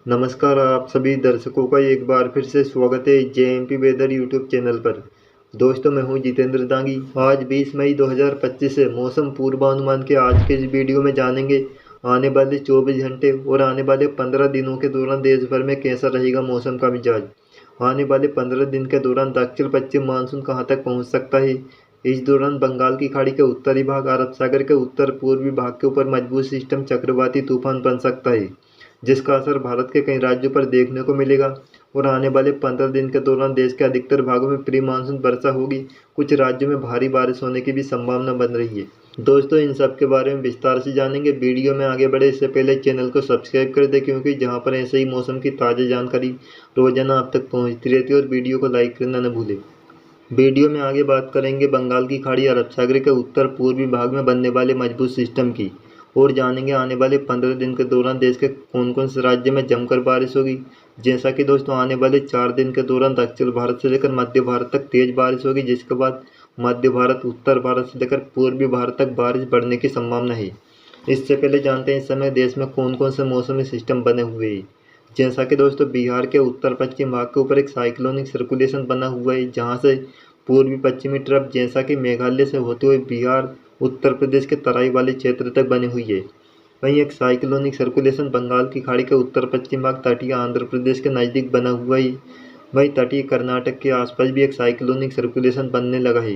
नमस्कार आप सभी दर्शकों का एक बार फिर से स्वागत है जेएमपी वेदर यूट्यूब चैनल पर। दोस्तों मैं हूं जितेंद्र दांगी। आज 20 मई 2025 है। मौसम पूर्वानुमान के आज के इस वीडियो में जानेंगे आने वाले 24 घंटे और आने वाले 15 दिनों के दौरान देश भर में कैसा रहेगा मौसम का मिजाज। आने वाले 15 दिन के दौरान दक्षिण पश्चिम मानसून कहां तक पहुंच सकता है। इस दौरान बंगाल की खाड़ी के उत्तरी भाग, अरब सागर के उत्तर पूर्वी भाग के ऊपर मजबूत सिस्टम चक्रवाती तूफान बन सकता है, जिसका असर भारत के कई राज्यों पर देखने को मिलेगा। और आने वाले 15 दिन के दौरान देश के अधिकतर भागों में प्री मानसून वर्षा होगी। कुछ राज्यों में भारी बारिश होने की भी संभावना बन रही है। दोस्तों इन सब के बारे में विस्तार से जानेंगे। वीडियो में आगे बढ़े इससे पहले चैनल को सब्सक्राइब कर दें, क्योंकि जहां पर ऐसे ही मौसम की ताज़ा जानकारी रोजाना आप तक पहुंचती रहती है। और वीडियो को लाइक करना न भूलें। वीडियो में आगे बात करेंगे बंगाल की खाड़ी, अरब सागर के उत्तर पूर्वी भाग में बनने वाले मजबूत सिस्टम की, और जानेंगे आने वाले 15 दिन के दौरान देश के कौन कौन से राज्य में जमकर बारिश होगी। जैसा कि दोस्तों आने वाले 4 दिन के दौरान दक्षिण भारत से लेकर मध्य भारत तक तेज बारिश होगी, जिसके बाद मध्य भारत, उत्तर भारत से लेकर पूर्वी भारत तक बारिश बढ़ने की संभावना है। इससे पहले जानते हैं इस समय देश में कौन कौन से मौसमी सिस्टम बने हुए हैं। जैसा कि दोस्तों बिहार के उत्तर पश्चिम भाग के ऊपर एक साइक्लोनिक सर्कुलेशन बना हुआ है, जहां से पूर्वी पश्चिमी ट्रफ जैसा कि मेघालय से होते हुए बिहार, उत्तर प्रदेश के तराई वाले क्षेत्र तक बनी हुई है। वहीं एक साइक्लोनिक सर्कुलेशन बंगाल की खाड़ी के उत्तर पश्चिम भाग, तटीय आंध्र प्रदेश के नज़दीक बना हुआ है। वहीं तटीय कर्नाटक के आसपास भी एक साइक्लोनिक सर्कुलेशन बनने लगा है।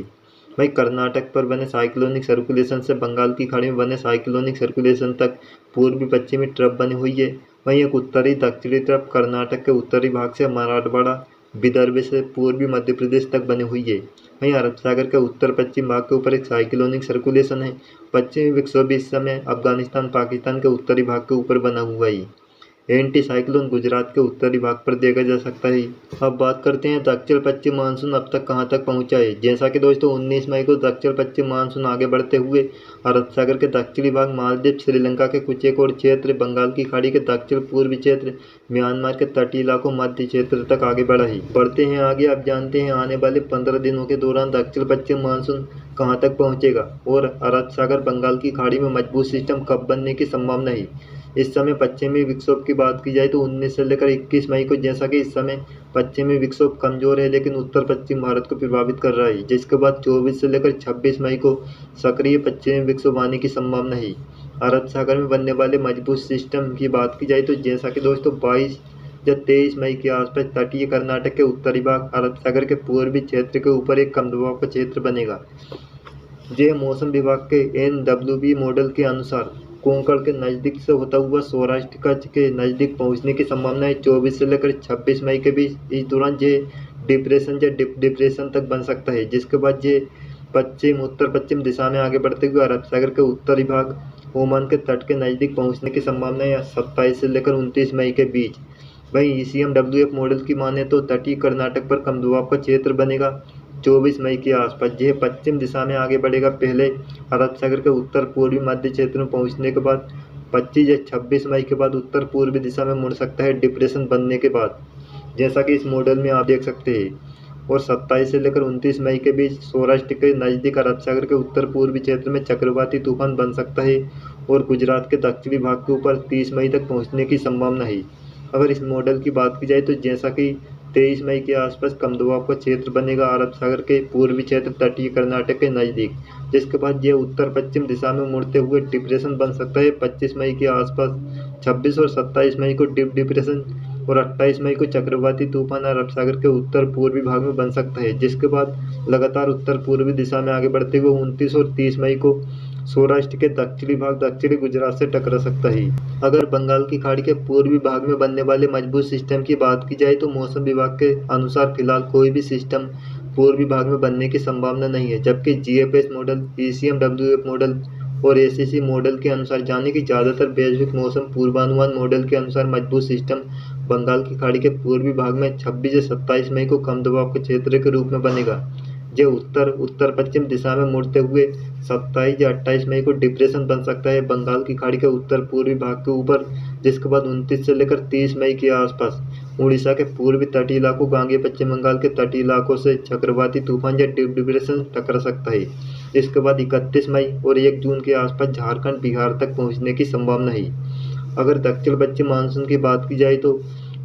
वहीं कर्नाटक पर बने साइक्लोनिक सर्कुलेशन से बंगाल की खाड़ी में बने साइक्लोनिक सर्कुलेशन तक पूर्वी पश्चिमी ट्रफ बनी हुई है। वहीं एक उत्तरी दक्षिणी ट्रफ कर्नाटक के उत्तरी भाग से मराठवाड़ा, विदर्भ से पूर्वी मध्य प्रदेश तक बनी हुई है। वहीं अरब सागर के उत्तर पश्चिम भाग के ऊपर एक साइक्लोनिक सर्कुलेशन है। पश्चिमी विक्षोभ इस समय अफगानिस्तान, पाकिस्तान के उत्तरी भाग के ऊपर बना हुआ है। एंटी साइक्लोन गुजरात के उत्तरी भाग पर देखा जा सकता है। अब बात करते हैं दक्षिण पश्चिम मानसून अब तक कहां तक पहुंचा है। जैसा कि दोस्तों 19 मई को दक्षिण पश्चिम मानसून आगे बढ़ते हुए अरब सागर के दक्षिणी भाग, मालदीव, श्रीलंका के कुछ एक और क्षेत्र, बंगाल की खाड़ी के दक्षिण पूर्वी क्षेत्र, म्यांमार के तटीय इलाकों, मध्य क्षेत्र तक आगे बढ़ा है। बढ़ते हैं आगे। अब जानते हैं आने वाले 15 दिनों के दौरान दक्षिण पश्चिम मानसून कहां तक पहुंचेगा और अरब सागर, बंगाल की खाड़ी में मजबूत सिस्टम कब बनने की संभावना है। इस समय पश्चिमी विक्षोभ की बात की जाए तो 19 से लेकर 21 मई को, जैसा कि इस समय पश्चिमी विक्षोभ कमजोर है लेकिन उत्तर पश्चिम भारत को प्रभावित कर रहा है, जिसके बाद 24 से लेकर 26 मई को सक्रिय पश्चिमी विक्षोभ आने की संभावना है। अरब सागर में बनने वाले मजबूत सिस्टम की बात की जाए तो जैसा कि दोस्तों 22 या 23 मई के आसपास तटीय कर्नाटक के उत्तरी भाग, अरब सागर के पूर्वी क्षेत्र के ऊपर एक कम दबाव का क्षेत्र बनेगा। ये मौसम विभाग के NWB मॉडल के अनुसार कोंकण के नज़दीक से होता हुआ सौराष्ट्र कच्छ के नज़दीक पहुंचने की संभावना है 24 से लेकर 26 मई के बीच। इस दौरान ये डिप्रेशन या डिप्रेशन तक बन सकता है, जिसके बाद ये पश्चिम उत्तर पश्चिम दिशा में आगे बढ़ते हुए अरब सागर के उत्तरी भाग, ओमान के तट के नज़दीक पहुंचने की संभावना है 27 से लेकर 29 मई के बीच। वहीं ECMWF मॉडल की माने तो तटीय कर्नाटक पर कम दबाव का क्षेत्र बनेगा 24 मई के आसपास। यह पश्चिम दिशा में आगे बढ़ेगा, पहले अरब सागर के उत्तर पूर्वी मध्य क्षेत्र में पहुंचने के बाद 25 या 26 मई के बाद उत्तर पूर्वी दिशा में मुड़ सकता है डिप्रेशन बनने के बाद, जैसा कि इस मॉडल में आप देख सकते हैं। और 27 से लेकर 29 मई के बीच सौराष्ट्र के नज़दीक अरब सागर के उत्तर पूर्वी क्षेत्र में चक्रवाती तूफान बन सकता है और गुजरात के दक्षिणी भाग के ऊपर 30 मई तक पहुंचने की संभावना है। अगर इस मॉडल की बात की जाए तो जैसा कि 23 मई के आसपास कम दबाव का क्षेत्र बनेगा अरब सागर के पूर्वी क्षेत्र, तटीय कर्नाटक के नज़दीक, जिसके बाद यह उत्तर पश्चिम दिशा में मुड़ते हुए डिप्रेशन बन सकता है 25 मई के आसपास। 26 और 27 मई को डीप डिप्रेशन और 28 मई को चक्रवाती तूफान अरब सागर के उत्तर पूर्वी भाग में बन सकता है, जिसके बाद लगातार उत्तर पूर्वी दिशा में आगे बढ़ते हुए 29 और 30 मई को सौराष्ट्र के दक्षिणी भाग, दक्षिणी गुजरात से टकरा सकता है। अगर बंगाल की खाड़ी के पूर्वी भाग में बनने वाले मजबूत सिस्टम की बात की जाए तो मौसम विभाग के अनुसार फिलहाल कोई भी सिस्टम पूर्वी भाग में बनने की संभावना नहीं है, जबकि GFS मॉडल, ECMWF मॉडल और ACC मॉडल के अनुसार जाने की ज़्यादातर वैश्विक मौसम पूर्वानुमान मॉडल के अनुसार मजबूत सिस्टम बंगाल की खाड़ी के पूर्वी भाग में 26 या 27 मई को कम दबाव के क्षेत्र के रूप में बनेगा। यह उत्तर पश्चिम दिशा में मुड़ते हुए 27 या 28 मई को डिप्रेशन बन सकता है बंगाल की खाड़ी के उत्तर पूर्वी भाग के ऊपर, जिसके बाद 29 से लेकर 30 मई के आसपास उड़ीसा के पूर्वी तटीय इलाकों, गांगे पश्चिम बंगाल के तटीय इलाकों से चक्रवाती तूफान या डीप डिप्रेशन टकरा सकता है। इसके बाद 31 मई और 1 जून के आसपास झारखंड, बिहार तक पहुंचने की संभावना है। अगर दक्षिण पश्चिम मानसून की बात की जाए तो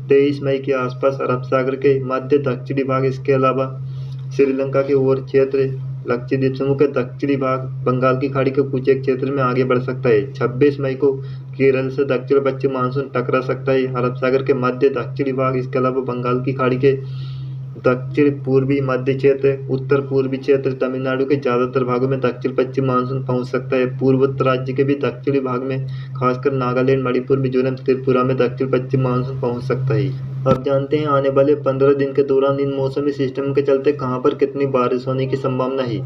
23 मई के आसपास अरब सागर के मध्य दक्षिणी भाग, इसके अलावा श्रीलंका के और क्षेत्र, लक्षद्वीप समूह के दक्षिणी भाग, बंगाल की खाड़ी के कुछ एक क्षेत्र में आगे बढ़ सकता है। 26 मई को केरल से दक्षिण पश्चिम मानसून टकरा सकता है। अरब सागर के मध्य दक्षिणी भाग, इसके अलावा बंगाल की खाड़ी के दक्षिण पूर्वी मध्य क्षेत्र, उत्तर पूर्वी क्षेत्र, तमिलनाडु के ज्यादातर भागों में दक्षिण पश्चिम मानसून पहुंच सकता है। पूर्वोत्तर राज्य के भी दक्षिणी भाग में, खासकर नागालैंड, मणिपुर, मिजोरम, त्रिपुरा में दक्षिण पश्चिम मानसून पहुंच सकता है। अब जानते हैं आने वाले 15 दिन के दौरान इन मौसमी सिस्टम के चलते कहां पर कितनी बारिश होने की संभावना है।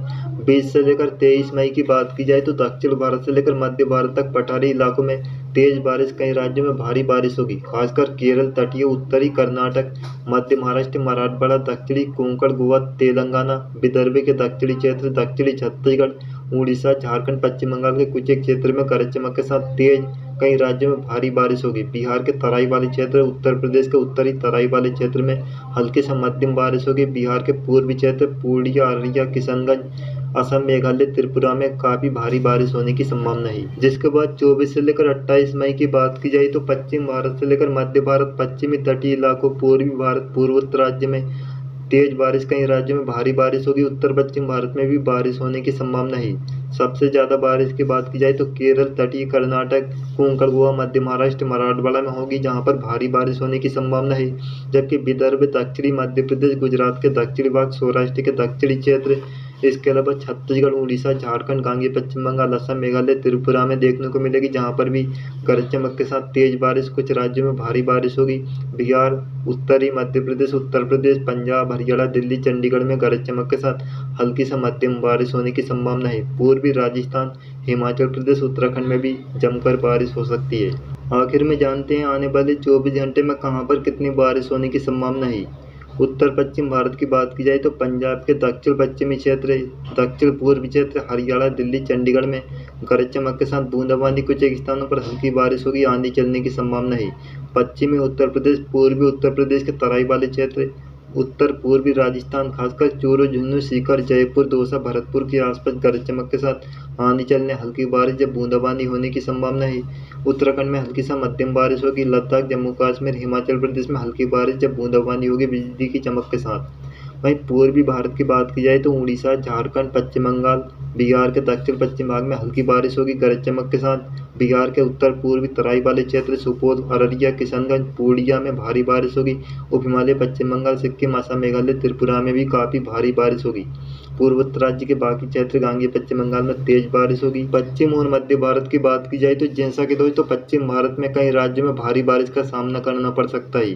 20 से लेकर 23 मई की बात की जाए तो दक्षिण भारत से लेकर मध्य भारत तक पठारी इलाकों में तेज बारिश, कई राज्यों में भारी बारिश होगी। खासकर केरल, तटीय उत्तरी कर्नाटक, मध्य महाराष्ट्र, मराठवाड़ा, दक्षिणी कोंकण, गोवा, तेलंगाना, विदर्भ के दक्षिणी क्षेत्र, दक्षिणी छत्तीसगढ़, उड़ीसा, झारखंड, पश्चिम बंगाल के कुछ एक क्षेत्र में गरज चमक के साथ तेज, कई राज्यों में भारी बारिश होगी। बिहार के तराई वाले क्षेत्र, उत्तर प्रदेश के उत्तरी तराई वाले क्षेत्र में हल्की से मध्यम बारिश होगी। बिहार के पूर्वी क्षेत्र, पूर्णिया, अररिया, किशनगंज, असम, मेघालय, त्रिपुरा में काफी भारी बारिश होने की संभावना है। जिसके बाद 24 से लेकर 28 मई की बात की जाए तो पश्चिम भारत से लेकर मध्य भारत, पश्चिमी तटीय इलाकों, पूर्वी भारत, पूर्वोत्तर राज्य में तेज बारिश, कई राज्यों में भारी बारिश होगी। उत्तर पश्चिम भारत में भी बारिश होने की संभावना है। सबसे ज्यादा बारिश की बात की जाए तो केरल, तटीय कर्नाटक, कोंकण, गोवा, मध्य महाराष्ट्र, मराठवाड़ा में होगी, जहां पर भारी बारिश होने की संभावना है। जबकि विदर्भ, दक्षिणी मध्य प्रदेश, गुजरात के दक्षिणी भाग, सौराष्ट्र के दक्षिणी क्षेत्र, इसके अलावा छत्तीसगढ़, उड़ीसा, झारखंड, गांगे, पश्चिम बंगाल, असम, मेघालय, त्रिपुरा में देखने को मिलेगी, जहां पर भी गरज चमक के साथ तेज बारिश, कुछ राज्यों में भारी बारिश होगी। बिहार, उत्तरी मध्य प्रदेश, उत्तर प्रदेश, पंजाब, हरियाणा, दिल्ली, चंडीगढ़ में गरज चमक के साथ हल्की से मध्यम बारिश होने की संभावना है। पूर्वी राजस्थान, हिमाचल प्रदेश, उत्तराखंड में भी जमकर बारिश हो सकती है। आखिर में जानते हैं आने वाले 24 घंटे में कहां पर कितनी बारिश होने की संभावना है। उत्तर पश्चिम भारत की बात की जाए तो पंजाब के दक्षिण पश्चिमी क्षेत्र, दक्षिण पूर्वी क्षेत्र, हरियाणा, दिल्ली, चंडीगढ़ में गरज चमक के साथ बूंदाबांदी, कुछ एक स्थानों पर हल्की बारिश होगी, आंधी चलने की संभावना है। पश्चिमी उत्तर प्रदेश, पूर्वी उत्तर प्रदेश के तराई वाले क्षेत्र, उत्तर पूर्वी राजस्थान, खासकर चूरू, झुंझुनू, सीकर, जयपुर, दौसा, भरतपुर के आसपास गरज चमक के साथ आंधी चलने, हल्की बारिश या बूंदाबांदी होने की संभावना है। उत्तराखंड में हल्की सा मध्यम बारिश होगी। लद्दाख, जम्मू कश्मीर, हिमाचल प्रदेश में हल्की बारिश या बूंदाबांदी होगी बिजली की चमक के साथ। वहीं पूर्वी भारत की बात की जाए तो उड़ीसा, झारखंड, पश्चिम बंगाल, बिहार के दक्षिण पश्चिम भाग में हल्की बारिश होगी गरज चमक के साथ। बिहार के उत्तर पूर्वी तराई वाले क्षेत्र, सुपौल, अररिया, किशनगंज, पूर्णिया में भारी बारिश होगी। उप हिमालय, पश्चिम बंगाल, सिक्किम, असम, मेघालय, त्रिपुरा में भी काफी भारी बारिश होगी। पूर्वोत्तर राज्य के बाकी क्षेत्र, गांगे, पश्चिम बंगाल में तेज बारिश होगी। पश्चिम और मध्य भारत की बात की जाए तो जैसा कि दोस्तों पश्चिम भारत में कई राज्यों में भारी बारिश का सामना करना पड़ सकता है,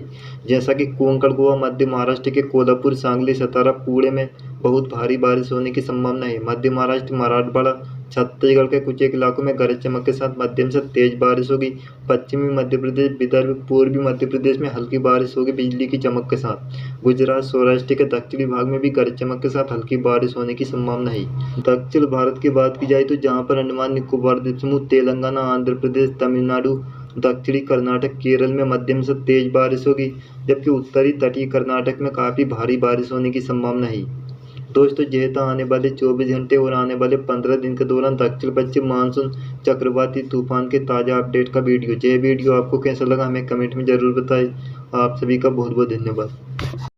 जैसा कि कोंकण, गोवा, मध्य महाराष्ट्र के कोल्हापुर, सांगली, सतारा, पुणे में बहुत भारी बारिश होने की संभावना है। मध्य महाराष्ट्र, मराठवाड़ा, छत्तीसगढ़ के कुछ एक इलाकों में गरज चमक के साथ मध्यम से तेज बारिश होगी। पश्चिमी मध्य प्रदेश, विदर्भ, पूर्वी मध्य प्रदेश में हल्की बारिश होगी बिजली की चमक के साथ। गुजरात, सौराष्ट्र के दक्षिणी भाग में भी गरज चमक के साथ हल्की बारिश होने की संभावना है। दक्षिण भारत की बात की जाए तो जहां पर अंडमान निकोबार द्वीप समूह, तेलंगाना, आंध्र प्रदेश, तमिलनाडु, दक्षिणी कर्नाटक, केरल में मध्यम से तेज बारिश होगी, जबकि उत्तरी तटीय कर्नाटक में काफी भारी बारिश होने की संभावना है। दोस्तों यह था आने वाले 24 घंटे और आने वाले 15 दिन के दौरान दक्षिण पश्चिम मानसून चक्रवाती तूफान के ताज़ा अपडेट का वीडियो। यह वीडियो आपको कैसा लगा हमें कमेंट में ज़रूर बताएं। आप सभी का बहुत बहुत धन्यवाद।